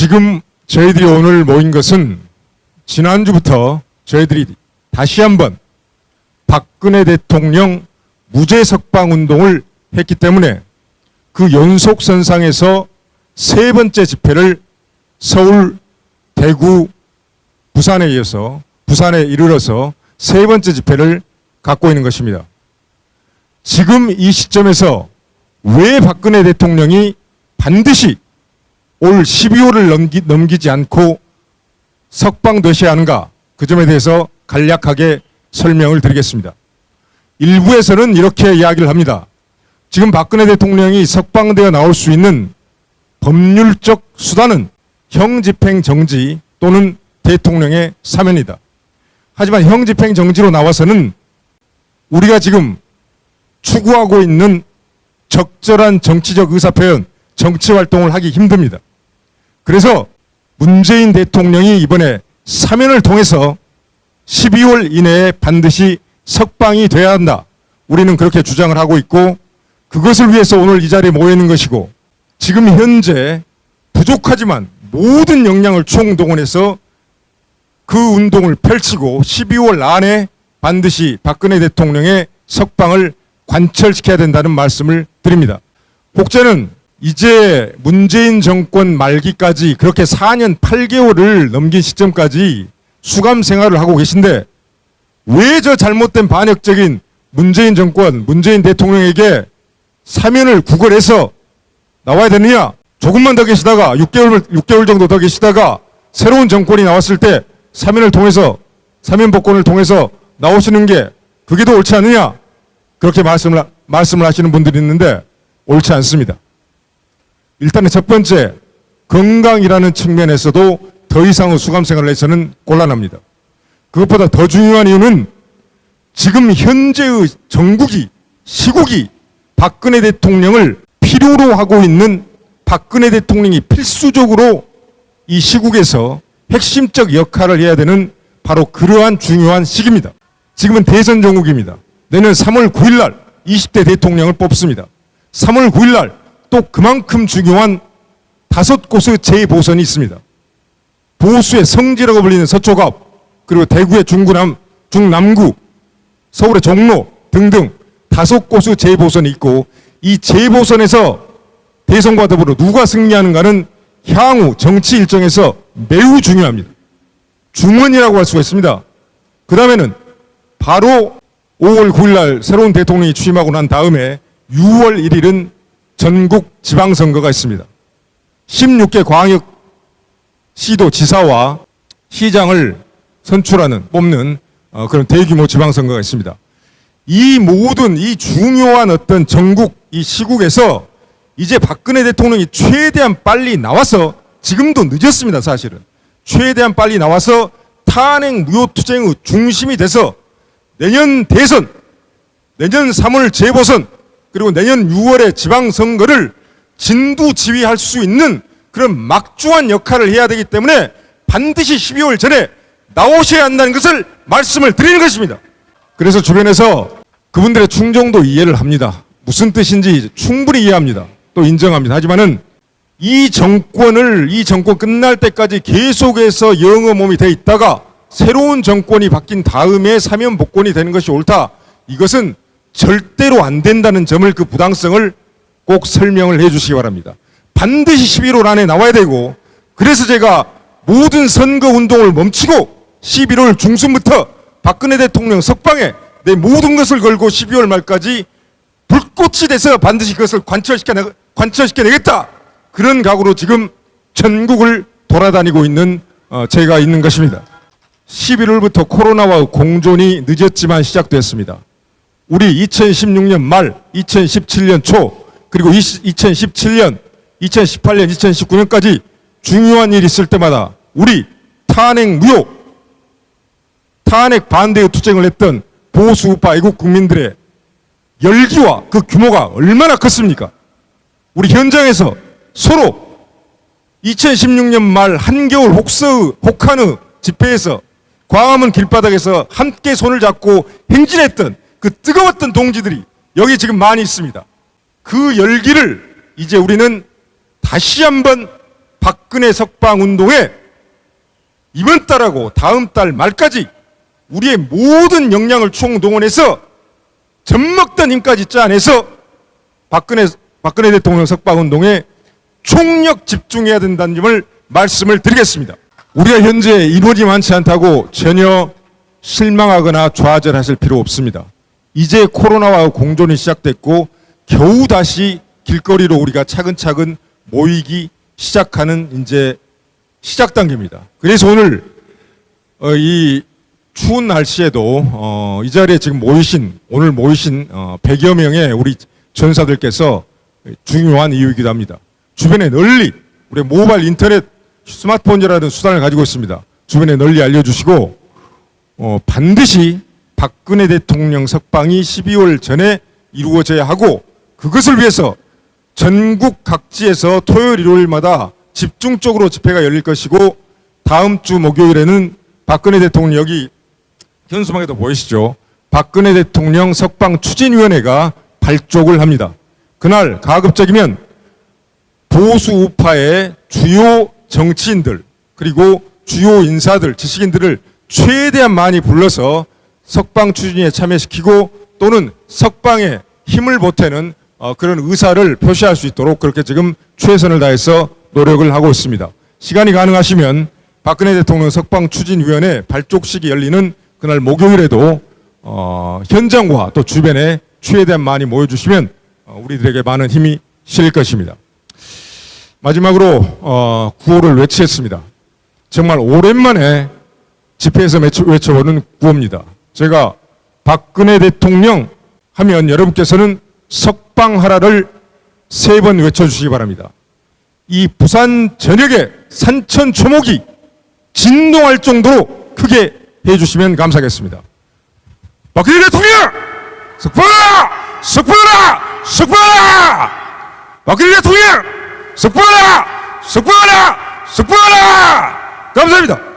지금 저희들이 오늘 모인 것은 지난주부터 저희들이 다시 한번 박근혜 대통령 무죄 석방 운동을 했기 때문에 그 연속선상에서 세 번째 집회를 서울, 대구, 부산에 이르러서 세 번째 집회를 갖고 있는 것입니다. 지금 이 시점에서 왜 박근혜 대통령이 반드시 올 12월을 넘기지 않고 석방되셔야 하는가, 그 점에 대해서 간략하게 설명을 드리겠습니다. 일부에서는 이렇게 이야기를 합니다. 지금 박근혜 대통령이 석방되어 나올 수 있는 법률적 수단은 형집행정지 또는 대통령의 사면이다. 하지만 형집행정지로 나와서는 우리가 지금 추구하고 있는 적절한 정치적 의사표현, 정치활동을 하기 힘듭니다. 그래서 문재인 대통령이 이번에 사면을 통해서 12월 이내에 반드시 석방이 돼야 한다. 우리는 그렇게 주장을 하고 있고, 그것을 위해서 오늘 이 자리에 모여 있는 것이고, 지금 현재 부족하지만 모든 역량을 총동원해서 그 운동을 펼치고 12월 안에 반드시 박근혜 대통령의 석방을 관철시켜야 된다는 말씀을 드립니다. 혹자는 이제 문재인 정권 말기까지 그렇게 4년 8개월을 넘긴 시점까지 수감 생활을 하고 계신데 왜 저 잘못된 반역적인 문재인 정권, 문재인 대통령에게 사면을 구걸해서 나와야 되느냐? 조금만 더 계시다가 6개월 정도 더 계시다가 새로운 정권이 나왔을 때 사면 복권을 통해서 나오시는 게 그게 더 옳지 않느냐? 그렇게 말씀을 하시는 분들이 있는데 옳지 않습니다. 일단은 첫 번째, 건강이라는 측면에서도 더 이상의 수감 생활을 해서는 곤란합니다. 그것보다 더 중요한 이유는 지금 현재의 시국이 박근혜 대통령을 필요로 하고 있는, 박근혜 대통령이 필수적으로 이 시국에서 핵심적 역할을 해야 되는 바로 그러한 중요한 시기입니다. 지금은 대선 정국입니다. 내년 3월 9일 날 20대 대통령을 뽑습니다. 3월 9일 날 또 그만큼 중요한 5곳의 재보선이 있습니다. 보수의 성지라고 불리는 서초갑, 그리고 대구의 중남구, 서울의 종로 등등 5곳의 재보선이 있고, 이 재보선에서 대선과 더불어 누가 승리하는가는 향후 정치 일정에서 매우 중요합니다. 중원이라고 할 수가 있습니다. 그 다음에는 바로 5월 9일 날 새로운 대통령이 취임하고 난 다음에 6월 1일은 전국 지방선거가 있습니다. 16개 광역 시도 지사와 시장을 뽑는 그런 대규모 지방선거가 있습니다. 이 모든 이 중요한 어떤 전국 이 시국에서 이제 박근혜 대통령이 최대한 빨리 나와서, 지금도 늦었습니다, 사실은. 최대한 빨리 나와서 탄핵 무효투쟁의 중심이 돼서 내년 대선, 내년 3월 재보선, 그리고 내년 6월의 지방선거를 진두지휘할 수 있는 그런 막중한 역할을 해야 되기 때문에 반드시 12월 전에 나오셔야 한다는 것을 말씀을 드리는 것입니다. 그래서 주변에서 그분들의 충정도 이해를 합니다. 무슨 뜻인지 충분히 이해합니다. 또 인정합니다. 하지만은 이 정권 끝날 때까지 계속해서 영어몸이 돼 있다가 새로운 정권이 바뀐 다음에 사면 복권이 되는 것이 옳다. 이것은 절대로 안 된다는 점을, 그 부당성을 꼭 설명을 해 주시기 바랍니다. 반드시 11월 안에 나와야 되고, 그래서 제가 모든 선거 운동을 멈추고 11월 중순부터 박근혜 대통령 석방에 내 모든 것을 걸고 12월 말까지 불꽃이 돼서 반드시 그것을 관철시켜내겠다. 그런 각오로 지금 전국을 돌아다니고 있는 제가 있는 것입니다. 11월부터 코로나와 공존이 늦었지만 시작됐습니다. 우리 2016년 말, 2017년 초, 그리고 2017년, 2018년, 2019년까지 중요한 일이 있을 때마다 우리 탄핵 반대의 투쟁을 했던 보수 우파 애국 국민들의 열기와 그 규모가 얼마나 컸습니까? 우리 현장에서 서로 2016년 말 한겨울 혹한의 집회에서 광화문 길바닥에서 함께 손을 잡고 행진했던 그 뜨거웠던 동지들이 여기 지금 많이 있습니다. 그 열기를 이제 우리는 다시 한번 박근혜 석방 운동에 이번 달하고 다음 달 말까지 우리의 모든 역량을 총동원해서 젖먹던 힘까지 짜내서 박근혜 대통령 석방 운동에 총력 집중해야 된다는 점을 말씀을 드리겠습니다. 우리가 현재 인원이 많지 않다고 전혀 실망하거나 좌절하실 필요 없습니다. 이제 코로나와 공존이 시작됐고 겨우 다시 길거리로 우리가 차근차근 모이기 시작하는 이제 시작 단계입니다. 그래서 오늘 이 추운 날씨에도 이 자리에 지금 오늘 모이신 100여 명의 우리 전사들께서 중요한 이유이기도 합니다. 주변에 널리 우리 모바일 인터넷 스마트폰이라는 수단을 가지고 있습니다. 주변에 널리 알려주시고 반드시 박근혜 대통령 석방이 12월 전에 이루어져야 하고 그것을 위해서 전국 각지에서 토요일 일요일마다 집중적으로 집회가 열릴 것이고 다음 주 목요일에는 박근혜 대통령 여기 현수막에도 보이시죠? 박근혜 대통령 석방 추진위원회가 발족을 합니다. 그날 가급적이면 보수 우파의 주요 정치인들 그리고 주요 인사들 지식인들을 최대한 많이 불러서 석방 추진에 참여시키고 또는 석방에 힘을 보태는 그런 의사를 표시할 수 있도록 그렇게 지금 최선을 다해서 노력을 하고 있습니다. 시간이 가능하시면 박근혜 대통령 석방추진위원회 발족식이 열리는 그날 목요일에도 현장과 또 주변에 최대한 많이 모여주시면 우리들에게 많은 힘이 실릴 것입니다. 마지막으로 구호를 외치겠습니다. 정말 오랜만에 집회에서 외쳐보는 구호입니다. 제가 박근혜 대통령 하면 여러분께서는 석방하라를 3번 외쳐주시기 바랍니다. 이 부산 전역의 산천 초목이 진동할 정도로 크게 해주시면 감사하겠습니다. 박근혜 대통령! 석방하라! 석방하라! 석방하라! 박근혜 대통령! 석방하라! 석방하라! 석방하라! 감사합니다.